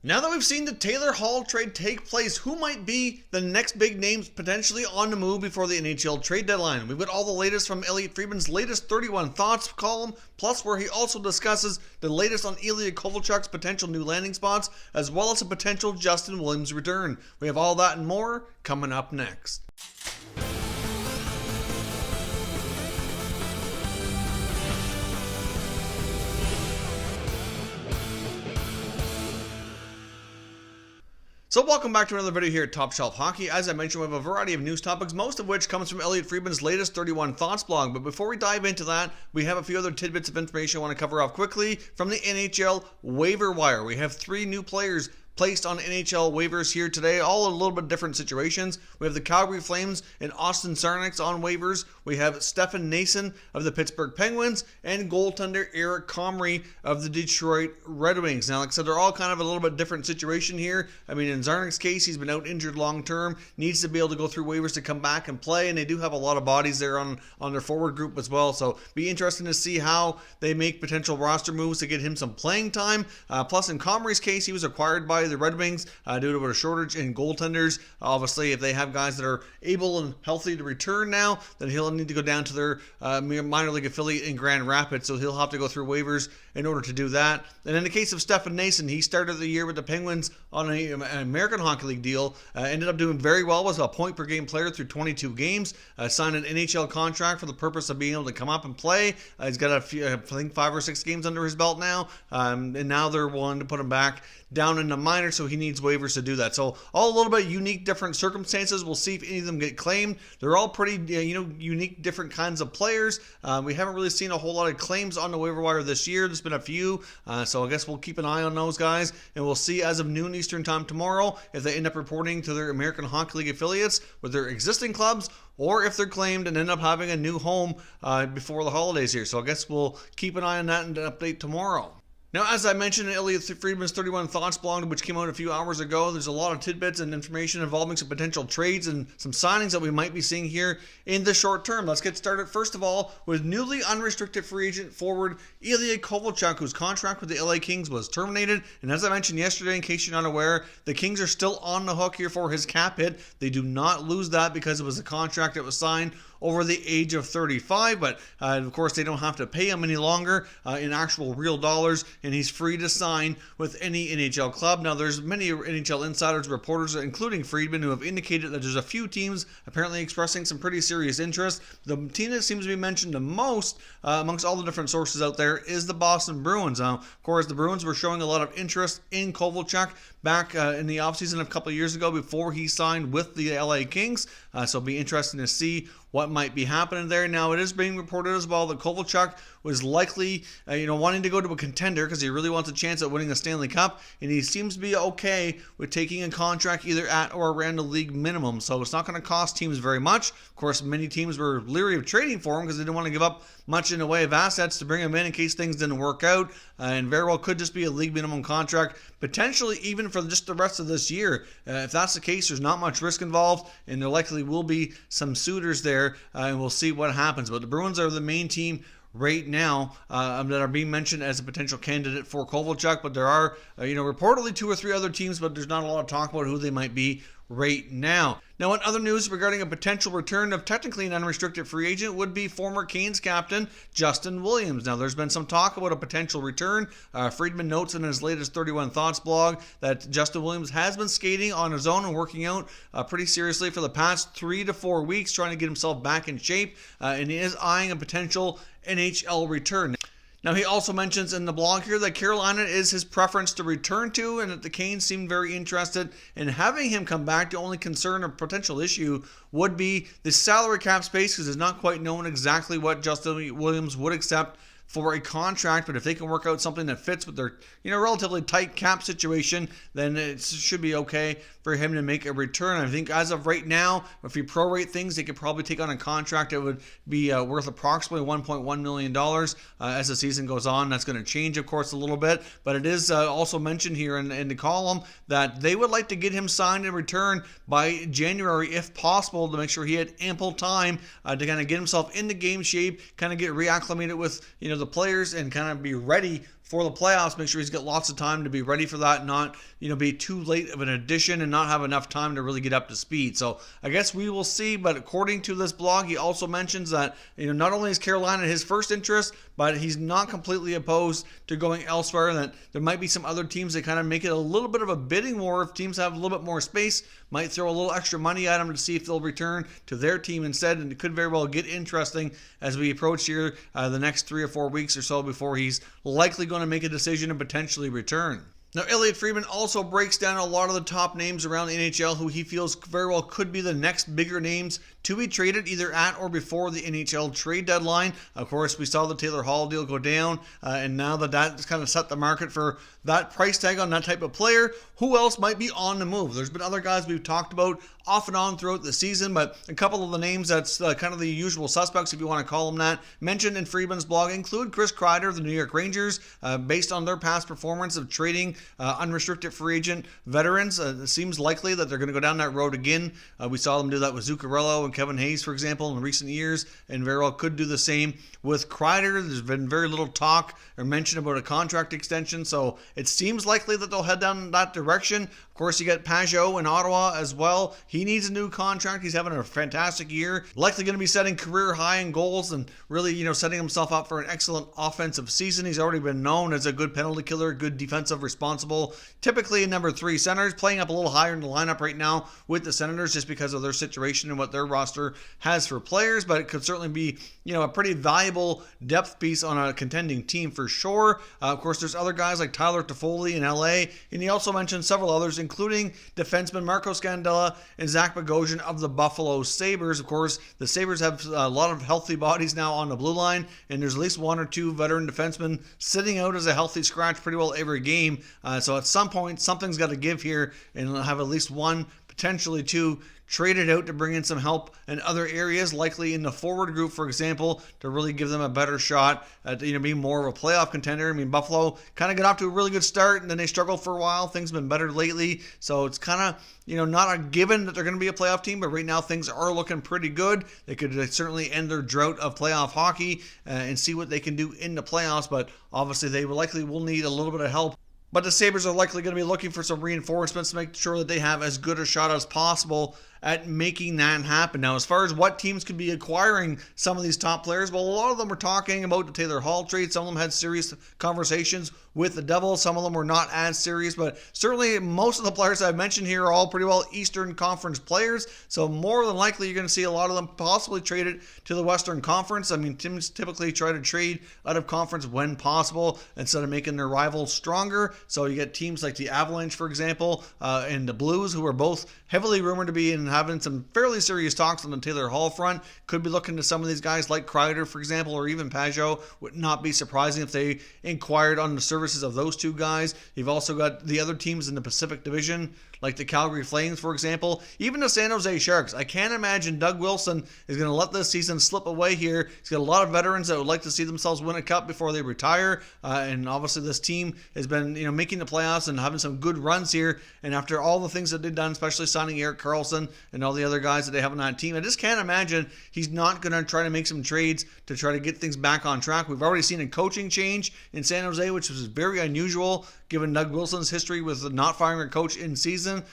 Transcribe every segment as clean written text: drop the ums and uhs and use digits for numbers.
Now that we've seen the Taylor Hall trade take place, who might be the next big names potentially on the move before the NHL trade deadline? We've got all the latest from Eliotte Friendman's latest 31 Thoughts column, plus where he also discusses the latest on Ilya Kovalchuk's potential new landing spots, as well as a potential Justin Williams return. We have all that and more coming up next. So welcome back to another video here at Top Shelf Hockey. As I mentioned, we have a variety of news topics, most of which comes from Eliotte Friendman's latest 31 Thoughts blog. But before we dive into that, we have a few other tidbits of information I want to cover off quickly from the NHL Waiver Wire. We have 3 new players placed on NHL waivers here today, all in a little bit different situations. We have the Calgary Flames and Austin Czarnik on waivers. We have Stefan Noesen of the Pittsburgh Penguins and goaltender Eric Comrie of the Detroit Red Wings. Now, like I said, they're all kind of a little bit different situation here. I mean, in Czarnik's case, he's been out injured long term, needs to be able to go through waivers to come back and play, and they do have a lot of bodies there on their forward group as well. So be interesting to see how they make potential roster moves to get him some playing time. Plus, in Comrie's case, he was acquired by the Red Wings due to a shortage in goaltenders. Obviously, if they have guys that are able and healthy to return now, then he'll need to go down to their minor league affiliate in Grand Rapids, so he'll have to go through waivers in order to do that. And in the case of Stefan Noesen, he started the year with the Penguins on an American Hockey League deal, ended up doing very well, was a point per game player through 22 games, signed an NHL contract for the purpose of being able to come up and play. He's got a few, I think 5 or 6 games under his belt now, and now they're willing to put him back down in the minor, so he needs waivers to do that. So all a little bit unique, different circumstances. We'll see if any of them get claimed. They're all pretty, unique, different kinds of players. We haven't really seen a whole lot of claims on the waiver wire this year. There's been a few, so I guess we'll keep an eye on those guys, and we'll see as of noon Eastern time tomorrow if they end up reporting to their American Hockey League affiliates with their existing clubs, or if they're claimed and end up having a new home before the holidays here. So I guess we'll keep an eye on that and an update tomorrow. Now, as I mentioned in Eliotte Friendman's 31 Thoughts blog, which came out a few hours ago, there's a lot of tidbits and information involving some potential trades and some signings that we might be seeing here in the short term. Let's get started, first of all, with newly unrestricted free agent forward Ilya Kovalchuk, whose contract with the LA Kings was terminated. And as I mentioned yesterday, in case you're not aware, the Kings are still on the hook here for his cap hit. They do not lose that because it was a contract that was signed over the age of 35, but of course they don't have to pay him any longer in actual real dollars, and he's free to sign with any NHL club. Now, there's many NHL insiders, reporters, including Friedman, who have indicated that there's a few teams apparently expressing some pretty serious interest. The team that seems to be mentioned the most amongst all the different sources out there is the Boston Bruins. Of course, the Bruins were showing a lot of interest in Kovalchuk back in the offseason a couple of years ago before he signed with the LA Kings, so it'll be interesting to see what might be happening there. Now, it is being reported as well that Kovalchuk was likely, wanting to go to a contender because he really wants a chance at winning a Stanley Cup, and he seems to be okay with taking a contract either at or around the league minimum, so it's not going to cost teams very much. Of course, many teams were leery of trading for him because they didn't want to give up much in the way of assets to bring him in case things didn't work out, and very well could just be a league minimum contract, potentially even for just the rest of this year. If that's the case, there's not much risk involved, and there likely will be some suitors there, and we'll see what happens. But the Bruins are the main team right now that are being mentioned as a potential candidate for Kovalchuk, but there are, reportedly 2 or 3 other teams, but there's not a lot of talk about who they might be right now. Now, in other news regarding a potential return of technically an unrestricted free agent would be former Canes captain Justin Williams. Now, there's been some talk about a potential return. Friedman notes in his latest 31 Thoughts blog that Justin Williams has been skating on his own and working out pretty seriously for the past 3 to 4 weeks, trying to get himself back in shape, and he is eyeing a potential NHL return. Now, he also mentions in the blog here that Carolina is his preference to return to, and that the Canes seem very interested in having him come back. The only concern or potential issue would be the salary cap space, because it's not quite known exactly what Justin Williams would accept for a contract, but if they can work out something that fits with their relatively tight cap situation, then it should be okay for him to make a return. I think as of right now, if you prorate things, they could probably take on a contract that would be worth approximately $1.1 million as the season goes on. That's going to change, of course, a little bit, but it is also mentioned here in the column that they would like to get him signed in return by January if possible, to make sure he had ample time to kind of get himself into game shape, kind of get reacclimated with the players, and kind of be ready for the playoffs. Make sure he's got lots of time to be ready for that, not be too late of an addition and not have enough time to really get up to speed. So I guess we will see. But according to this blog, he also mentions that not only is Carolina his first interest, but he's not completely opposed to going elsewhere, and that there might be some other teams that kind of make it a little bit of a bidding war. If teams have a little bit more space, might throw a little extra money at him to see if they'll return to their team instead, and it could very well get interesting as we approach here the next 3 or 4 weeks or so before he's likely going to make a decision and potentially return. Now, Eliotte Friendman also breaks down a lot of the top names around the NHL who he feels very well could be the next bigger names to be traded either at or before the NHL trade deadline. Of course, we saw the Taylor Hall deal go down, and now that's kind of set the market for that price tag on that type of player. Who else might be on the move? There's been other guys we've talked about off and on throughout the season, but a couple of the names that's kind of the usual suspects, if you want to call them that, mentioned in Friedman's blog include Chris Kreider of the New York Rangers. Based on their past performance of trading unrestricted free agent veterans, it seems likely that they're going to go down that road again. We saw them do that with Zuccarello and Kevin Hayes, for example, in recent years, and very well could do the same with Kreider. There's been very little talk or mention about a contract extension, so it seems likely that they'll head down that direction. Of course, you got Pajot in Ottawa as well. He needs a new contract. He's having a fantastic year. Likely going to be setting career high in goals and really, setting himself up for an excellent offensive season. He's already been known as a good penalty killer, good defensive responsible, typically a number 3 center. Playing up a little higher in the lineup right now with the Senators just because of their situation and what their roster has for players, but it could certainly be, a pretty valuable depth piece on a contending team for sure. Of course, there's other guys like Tyler Toffoli in LA, and he also mentioned several others, including defenseman Marco Scandella and Zach Bogosian of the Buffalo Sabres. Of course, the Sabres have a lot of healthy bodies now on the blue line, and there's at least 1 or 2 veteran defensemen sitting out as a healthy scratch pretty well every game. So at some point, something's got to give here, and they'll have at least 1, potentially 2, traded out to bring in some help in other areas, likely in the forward group, for example, to really give them a better shot at being more of a playoff contender. I mean, Buffalo kind of got off to a really good start, and then they struggled for a while. Things have been better lately, so it's kind of not a given that they're going to be a playoff team, but right now things are looking pretty good. They could certainly end their drought of playoff hockey and see what they can do in the playoffs, but obviously they likely will need a little bit of help. But the Sabres are likely going to be looking for some reinforcements to make sure that they have as good a shot as possible at making that happen. Now, as far as what teams could be acquiring some of these top players, well, a lot of them were talking about the Taylor Hall trade. Some of them had serious conversations with the Devils. Some of them were not as serious, but certainly most of the players I've mentioned here are all pretty well Eastern Conference players. So more than likely, you're going to see a lot of them possibly traded to the Western Conference. I mean, teams typically try to trade out of conference when possible instead of making their rivals stronger. So you get teams like the Avalanche, for example, and the Blues, who are both heavily rumored to be in having some fairly serious talks on the Taylor Hall front. Could be looking to some of these guys like Kreider, for example, or even Pajot. Would not be surprising if they inquired on the services of those 2 guys. You've also got the other teams in the Pacific Division, like the Calgary Flames, for example. Even the San Jose Sharks. I can't imagine Doug Wilson is going to let this season slip away here. He's got a lot of veterans that would like to see themselves win a cup before they retire. And obviously this team has been making the playoffs and having some good runs here. And after all the things that they've done, especially signing Erik Karlsson and all the other guys that they have on that team, I just can't imagine he's not going to try to make some trades to try to get things back on track. We've already seen a coaching change in San Jose, which was very unusual given Doug Wilson's history with not firing a coach in season.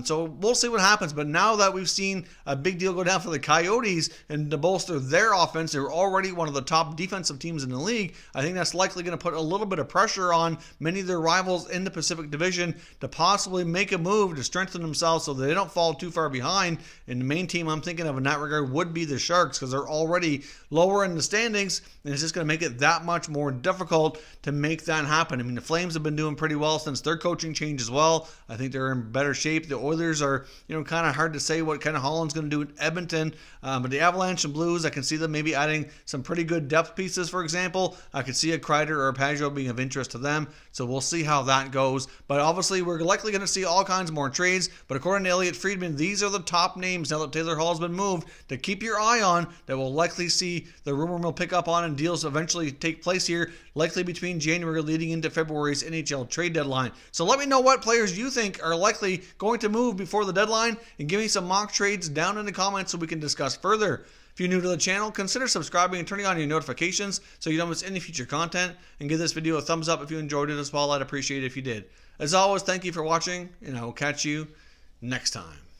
So we'll see what happens. But now that we've seen a big deal go down for the Coyotes and to bolster their offense, they're already one of the top defensive teams in the league. I think that's likely going to put a little bit of pressure on many of their rivals in the Pacific Division to possibly make a move to strengthen themselves so that they don't fall too far behind. And the main team I'm thinking of in that regard would be the Sharks, because they're already lower in the standings, and it's just going to make it that much more difficult to make that happen. I mean, the Flames have been doing pretty well since their coaching change as well. I think they're in better shape. The Oilers are, kind of hard to say what kind of Holland's going to do in Edmonton. But the Avalanche and Blues, I can see them maybe adding some pretty good depth pieces, for example. I could see a Kreider or a Pajot being of interest to them. So we'll see how that goes. But obviously, we're likely going to see all kinds more trades. But according to Eliotte Friendman, these are the top names now that Taylor Hall's been moved to keep your eye on that will likely see the rumor mill pick up on and deals eventually take place here, likely between January leading into February's NHL trade deadline. So let me know what players you think are likely going to move before the deadline, and give me some mock trades down in the comments so we can discuss further. If you're new to the channel, consider subscribing and turning on your notifications so you don't miss any future content, and give this video a thumbs up if you enjoyed it as well. I'd appreciate it if you did. As always, thank you for watching, and I will catch you next time.